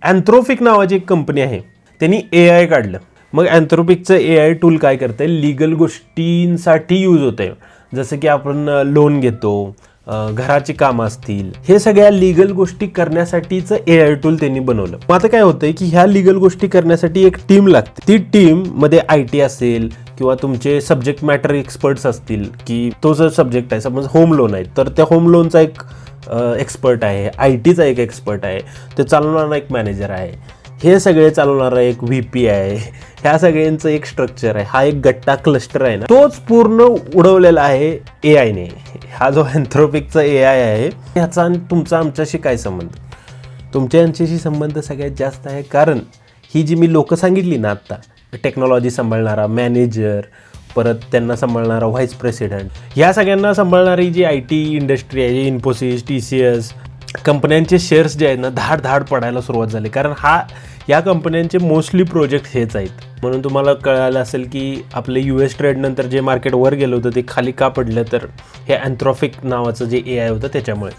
अँथ्रोपिक नावाची एक कंपनी आहे, त्यांनी AI काढलं. मग अँथ्रोपिकचं AI टूल काय करतंय, लिगल गोष्टींसाठी यूज होतंय. जसं की आपण लोन घेतो, घराची कामं असतील, हे सगळ्या लिगल गोष्टी करण्यासाठीचं AI टूल त्यांनी बनवलं. मग आता काय होतंय की ह्या लिगल गोष्टी करण्यासाठी एक टीम लागते. ती टीम मध्ये IT असेल किंवा तुमचे सब्जेक्ट मॅटर एक्सपर्ट्स असतील, की तो जर सब्जेक्ट आहे, समज होम लोन आहे, तर त्या होम लोनचा एक एक्सपर्ट आहे, ITचा एक एक्सपर्ट आहे, ते चालवणारा एक मॅनेजर आहे, हे सगळे चालवणारा एक VP आहे, ह्या सगळ्यांचं एक स्ट्रक्चर आहे. हा एक गट्टा क्लस्टर आहे ना, तोच पूर्ण उडवलेला आहे AIने. हा जो अँथ्रोपिकचा AI आहे, ह्याचा आणि तुमचा आमच्याशी काय संबंध? तुमच्या यांच्याशी संबंध सगळ्यात जास्त आहे, कारण ही जी मी लोकं सांगितली ना आत्ता, टेक्नॉलॉजी सांभाळणारा मॅनेजर, परत त्यांना सांभाळणारा व्हाईस प्रेसिडेंट, ह्या सगळ्यांना सांभाळणारी जी IT इंडस्ट्री आहे, इन्फोसिस, TCS कंपन्यांचे शेअर्स जे आहेत ना, धाड पडायला सुरुवात झाली. कारण या कंपन्यांचे मोस्टली प्रोजेक्ट हेच आहेत. म्हणून तुम्हाला कळालं असेल की आपले US ट्रेड नंतर जे मार्केट वर गेलं होतं ते खाली का पडलं, तर हे अँथ्रोपिक नावाचं जे AI होतं त्याच्यामुळे.